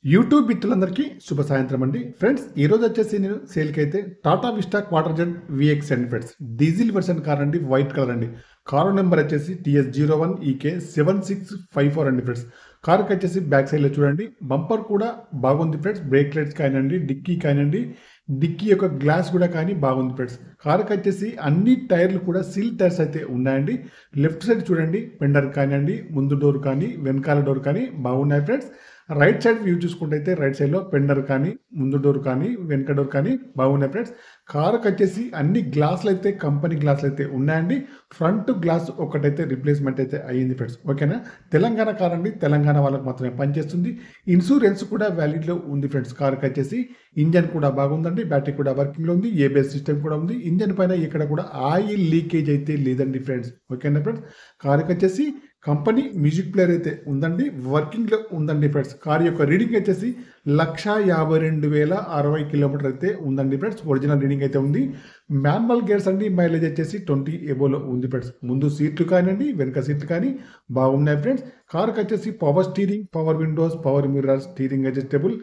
YouTube మిత్రులందరికీ శుభ సాయంత్రం అండి. ఫ్రెండ్స్ ఈరోజు వచ్చేసి నేను సేల్కి అయితే Tata vista quarter jet vx అండి ఫ్రెండ్స్. డీజిల్ వెర్షన్ కార్ అండి, వైట్ కలర్ అండి. కారు నెంబర్ వచ్చేసి TS01EK 7654 అండి ఫ్రెండ్స్. కారుకి వచ్చేసి బ్యాక్ సైడ్లో చూడండి బంపర్ కూడా బాగుంది ఫ్రెండ్స్. బ్రేక్ లైట్స్ కానివ్వండి, డిక్కీ కానివ్వండి, డిక్కీ యొక్క గ్లాస్ కూడా కానీ బాగుంది ఫ్రెండ్స్. కారుకి వచ్చేసి అన్ని టైర్లు కూడా సీల్ టైర్స్ అయితే ఉన్నాయండి. లెఫ్ట్ సైడ్ చూడండి ఫెండర్ కానివ్వండి, ముందు డోర్ కానీ వెనకాల డోర్ కానీ బాగున్నాయి ఫ్రెండ్స్. రైట్ సైడ్ వ్యూ చూసుకుంటే అయితే రైట్ సైడ్లో పెండర్ కానీ, ముందు డోర్ కానీ, వెనక డోర్ కానీ బాగున్నాయి ఫ్రెండ్స్. కారుకి వచ్చేసి అన్ని గ్లాసులు అయితే కంపెనీ గ్లాసులు అయితే ఉన్నాయండి. ఫ్రంట్ గ్లాస్ ఒకటైతే రిప్లేస్మెంట్ అయితే అయ్యింది ఫ్రెండ్స్. ఓకేనా. తెలంగాణ కార్ అండి, తెలంగాణ వాళ్ళకి మాత్రమే పనిచేస్తుంది. ఇన్సూరెన్స్ కూడా వ్యాలిడ్లో ఉంది ఫ్రెండ్స్. కారుకి వచ్చేసి ఇంజన్ కూడా బాగుందండి, బ్యాటరీ కూడా వర్కింగ్లో ఉంది, ఏబిఎస్ సిస్టమ్ కూడా ఉంది. ఇంజన్ పైన ఇక్కడ కూడా ఆయిల్ లీకేజ్ అయితే లేదండి ఫ్రెండ్స్. ఓకేనా ఫ్రెండ్స్. కారుకి వచ్చేసి కంపెనీ మ్యూజిక్ ప్లేయర్ అయితే ఉందండి, వర్కింగ్లో ఉందండి ఫ్రెండ్స్. కార్ యొక్క రీడింగ్ వచ్చేసి 1,52,060 కిలోమీటర్ అయితే ఉందండి ఫ్రెండ్స్. ఒరిజినల్ రీడింగ్ అయితే ఉంది. మాన్యువల్ గేర్స్ అండి, మైలేజ్ వచ్చేసి 20 ఎబోలో ఉంది ఫ్రెండ్స్. ముందు సీట్లు కానివ్వండి, వెనక సీట్లు కానీ బాగున్నాయి ఫ్రెండ్స్. కార్కి వచ్చేసి power steering, power Windows, power mirror, steering adjustable,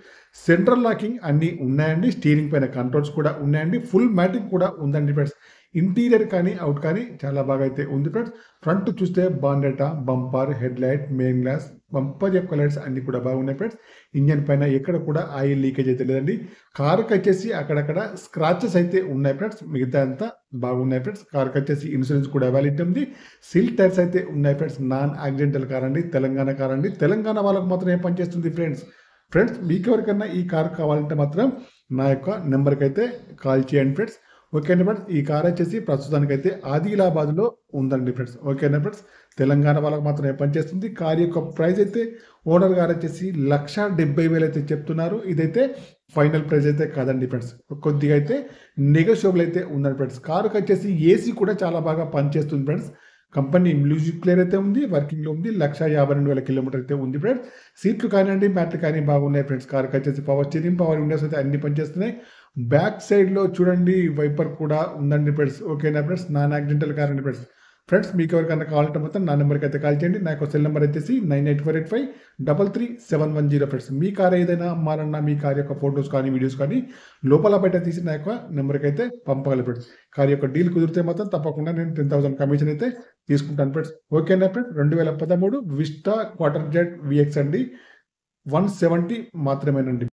central locking అన్నీ ఉన్నాయండి. స్టీరింగ్ పైన కంట్రోల్స్ కూడా ఉన్నాయండి. ఫుల్ మ్యాటింగ్ కూడా ఉందండి ఫ్రెండ్స్. ఇంటీరియర్ కానీ అవుట్ కానీ చాలా బాగా అయితే ఉంది ఫ్రెండ్స్. ఫ్రంట్ చూస్తే బాండెటా, bumper, head light, main glass, bumper యొక్క లైట్స్ అన్ని కూడా బాగున్నాయి ఫ్రెండ్స్. ఇంజన్ పైన ఎక్కడ కూడా ఆయిల్ లీకేజ్ అయితే లేదండి. కారుకి వచ్చేసి అక్కడక్కడ స్క్రాచెస్ అయితే ఉన్నాయి ఫ్రెండ్స్. మిగతా అంతా బాగున్నాయి ఫ్రెండ్స్. కారుకి వచ్చేసి ఇన్సూరెన్స్ కూడా వ్యాలిడ్ ఉంది. సిల్ టైర్స్ అయితే ఉన్నాయి ఫ్రెండ్స్. నాన్ యాక్సిడెంటల్ కార్ అండి, తెలంగాణ కార్ అండి. తెలంగాణ వాళ్ళకు మాత్రమే పనిచేస్తుంది ఫ్రెండ్స్. ఫ్రెండ్స్ మీకు ఎవరికన్నా ఈ కార్ కావాలంటే మాత్రం నా యొక్క నెంబర్కి అయితే కాల్ చేయండి ఫ్రెండ్స్. ఓకేనా ఫ్రెండ్స్. ఈ కార్ వచ్చేసి ప్రస్తుతానికైతే ఆదిలాబాద్లో ఉందండి ఫ్రెండ్స్. ఓకేనా ఫ్రెండ్స్. తెలంగాణ వాళ్ళకి మాత్రమే పనిచేస్తుంది. కార్ యొక్క ప్రైస్ అయితే ఓనర్ గారు వచ్చేసి 1,70,000 అయితే చెప్తున్నారు. ఇదైతే ఫైనల్ ప్రైస్ అయితే కాదండి ఫ్రెండ్స్. కొద్దిగా అయితే నెగోషియబుల్ అయితే ఉందండి ఫ్రెండ్స్. కారుకి వచ్చేసి ఏసీ కూడా చాలా బాగా పనిచేస్తుంది ఫ్రెండ్స్. కంపెనీ మ్యూజిక్ ప్లేయర్ అయితే ఉంది, వర్కింగ్లో ఉంది. 1,52,000 కిలోమీటర్ అయితే ఉంది ఫ్రెండ్స్. సీట్లు కానివ్వండి, బ్యాటరీ కానీ బాగున్నాయి ఫ్రెండ్స్. కార్కి వచ్చేసి పవర్ స్టీరింగ్, పవర్ విండోస్ అయితే అన్ని పనిచేస్తున్నాయి. బ్యాక్ సైడ్లో చూడండి వైపర్ కూడా ఉందండి ఫ్రెండ్స్. ఓకేనా ఫ్రెండ్స్. నాన్ యాక్సిడెంటల్ కార్ అండి ఫ్రెండ్స్. ఫ్రెండ్స్ మీకు ఎవరికైనా కావాలంటే మొత్తం నా నెంబర్కి అయితే కాల్ చేయండి. నా యొక్క సెల్ నెంబర్ వచ్చేసి 9848533710 ఫ్రెండ్స్. మీ కార్ ఏదైనా అమ్మాలన్నా, మీ కార్ యొక్క ఫొటోస్ కానీ వీడియోస్ కానీ లోపల బయట తీసి నా యొక్క నెంబర్కి అయితే పంపగలరు ఫ్రెండ్స్. కార్ యొక్క డీల్ కుదిరితే మాత్రం తప్పకుండా నేను 10,000 కమిషన్ అయితే తీసుకుంటాను ఫ్రెండ్స్. ఓకేనా friends. 2013 vista quarter jet vx అండి, 170 మాత్రమేనండి.